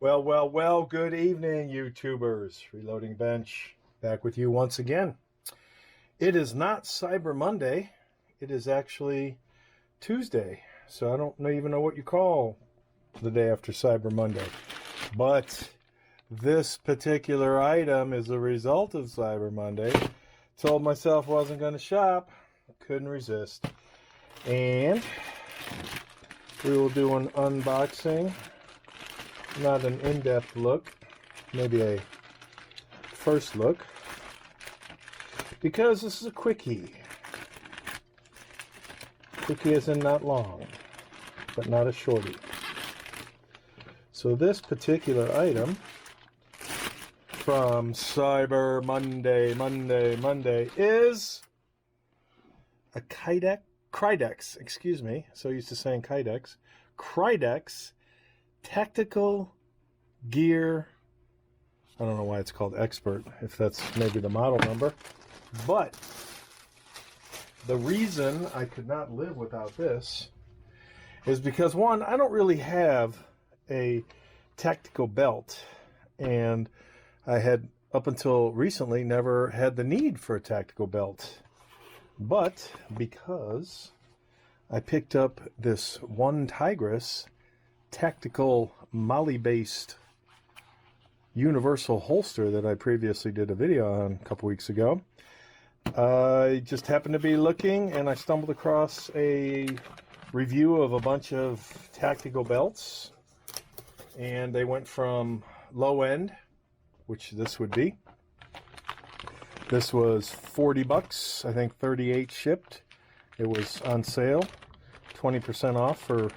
Well, good evening, YouTubers. Reloading Bench, back with you once again. It is not Cyber Monday. It is actually Tuesday. So I don't even know what you call the day after Cyber Monday. But this particular item is a result of Cyber Monday. Told myself I wasn't going to shop. Couldn't resist. And we will do an unboxing. Not an in-depth look, maybe a first look, because this is a quickie. Quickie as in not long, but not a shorty. So this particular item from Cyber Monday is a Kydex, excuse me, so used to saying Kydex tactical gear. I don't know why it's called Expert, if that's maybe the model number. But the reason I could not live without this is because, one, I don't really have a tactical belt. And I had, up until recently, never had the need for a tactical belt. But because I picked up this one Tigris tactical molle-based universal holster that I previously did a video on a couple weeks ago. I just happened to be looking and I stumbled across a review of a bunch of tactical belts, and they went from low end, which this would be. This was 40 bucks, I think 38 shipped. It was on sale, 20% off for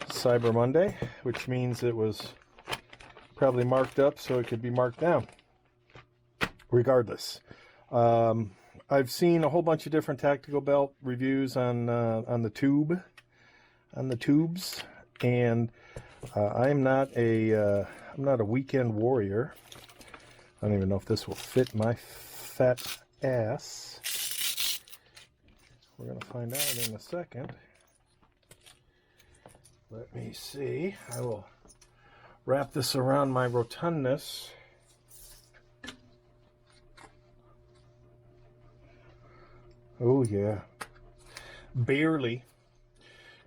Cyber Monday, which means it was probably marked up so it could be marked down. Regardless, I've seen a whole bunch of different tactical belt reviews on the tubes, and I'm not a weekend warrior. I don't even know if this will fit my fat ass. We're gonna find out in a second. Let me see. I will wrap this around my rotundness. Oh, yeah. Barely.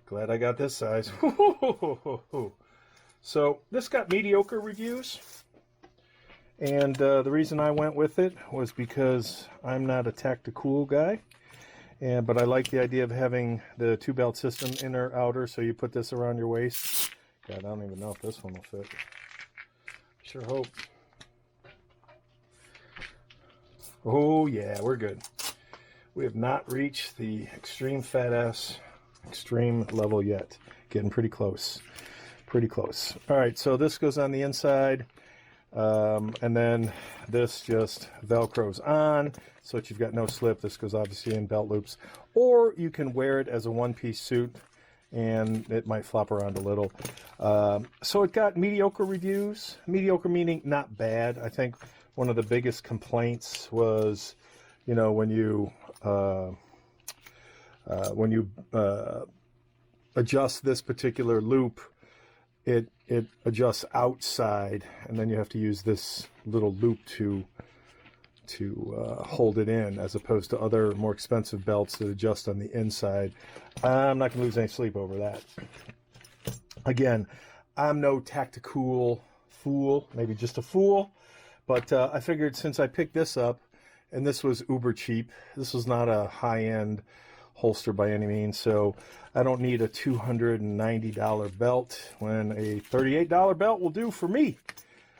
Glad I got this size. So, this got mediocre reviews. And the reason I went with it was because I'm not a tacti-cool guy. But I like the idea of having the two belt system, inner, outer, so you put this around your waist. God, I don't even know if this one will fit. Sure hope. Oh yeah, we're good. We have not reached the extreme fat ass extreme level yet. Getting pretty close. Pretty close. Alright, so this goes on the inside. And then this just velcros on so that you've got no slip. This goes obviously in belt loops, or you can wear it as a one-piece suit and it might flop around a little. So it got mediocre reviews. Mediocre meaning not bad. I think one of the biggest complaints was, you know, when you adjust this particular loop, it adjusts outside, and then you have to use this little loop to hold it in, as opposed to other more expensive belts that adjust on the inside. I'm not going to lose any sleep over that. Again, I'm no tacti-cool fool, maybe just a fool, but I figured since I picked this up, and this was uber cheap, this was not a high-end holster by any means, so I don't need a $290 belt when a $38 belt will do for me.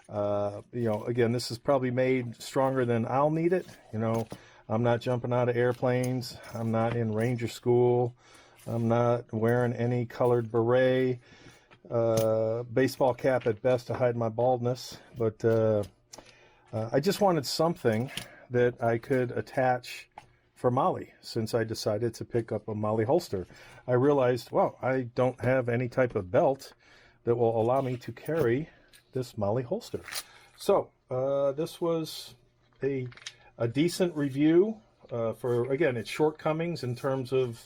You know, again, this is probably made stronger than I'll need it. You know, I'm not jumping out of airplanes. I'm not in Ranger School. I'm not wearing any colored beret. Baseball cap at best to hide my baldness. But I just wanted something that I could attach for molle, since I decided to pick up a molle holster. I realized, well, I don't have any type of belt that will allow me to carry this molle holster. So this was a decent review for, again, its shortcomings in terms of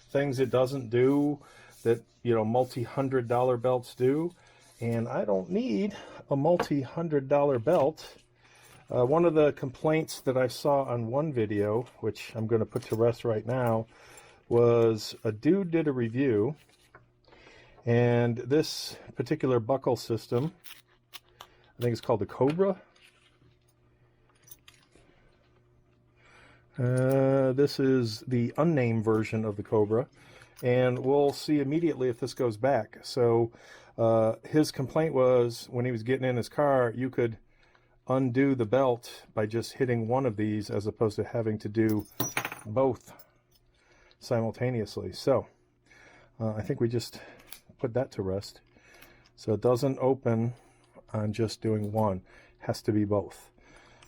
things it doesn't do that, you know, multi-$100 belts do. and I don't need a multi-$100 belt. One of the complaints that I saw on one video, which I'm going to put to rest right now, was a dude did a review, and this particular buckle system, I think it's called the Cobra. This is the unnamed version of the Cobra, and we'll see immediately if this goes back. So his complaint was when he was getting in his car, you could undo the belt by just hitting one of these as opposed to having to do both simultaneously. So I think we just put that to rest. So it doesn't open on just doing one, it has to be both.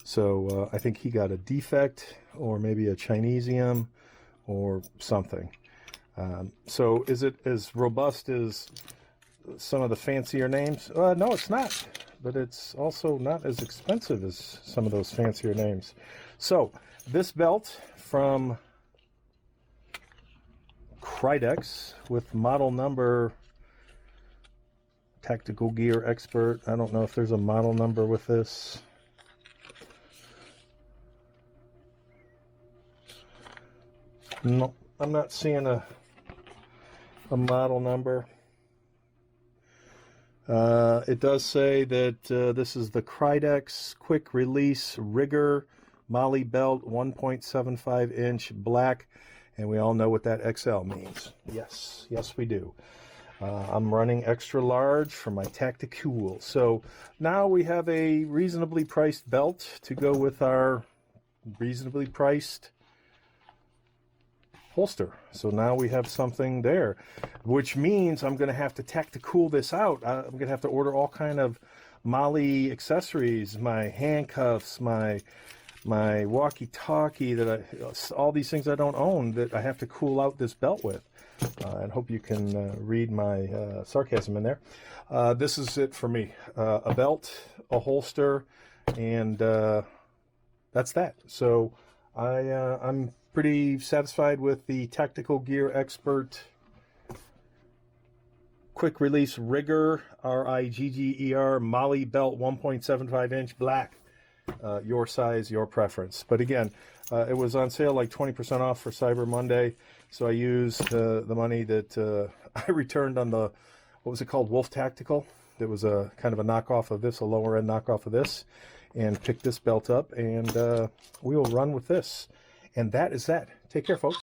So I think he got a defect or maybe a Chinesium or something. So is it as robust as some of the fancier names? No, it's not. But it's also not as expensive as some of those fancier names. So this belt from Krydex with model number Tactical Gear Expert. I don't know if there's a model number with this. No, I'm not seeing a model number. It does say that this is the Krydex Quick Release Rigger Molle Belt, 1.75 inch black, and we all know what that XL means. Yes, yes we do. I'm running extra large for my tacti-cool. So now we have a reasonably priced belt to go with our reasonably priced holster. So now we have something there, which means I'm going to have to tacti-cool this out. I'm going to have to order all kind of Molle accessories, my handcuffs, my walkie-talkie, all these things I don't own that I have to cool out this belt with. And hope you can read my sarcasm in there. This is it for me. A belt, a holster, and that's that. So I'm pretty satisfied with the Tactical Gear Expert Quick Release Rigger, R-I-G-G-E-R, Molle Belt, 1.75 inch black. Your size, your preference. But again, it was on sale like 20% off for Cyber Monday. So I used the money that I returned on the, what was it called, Wolf Tactical. It was a kind of a knockoff of this, a lower end knockoff of this, and picked this belt up, and we will run with this. And that is that. Take care, folks.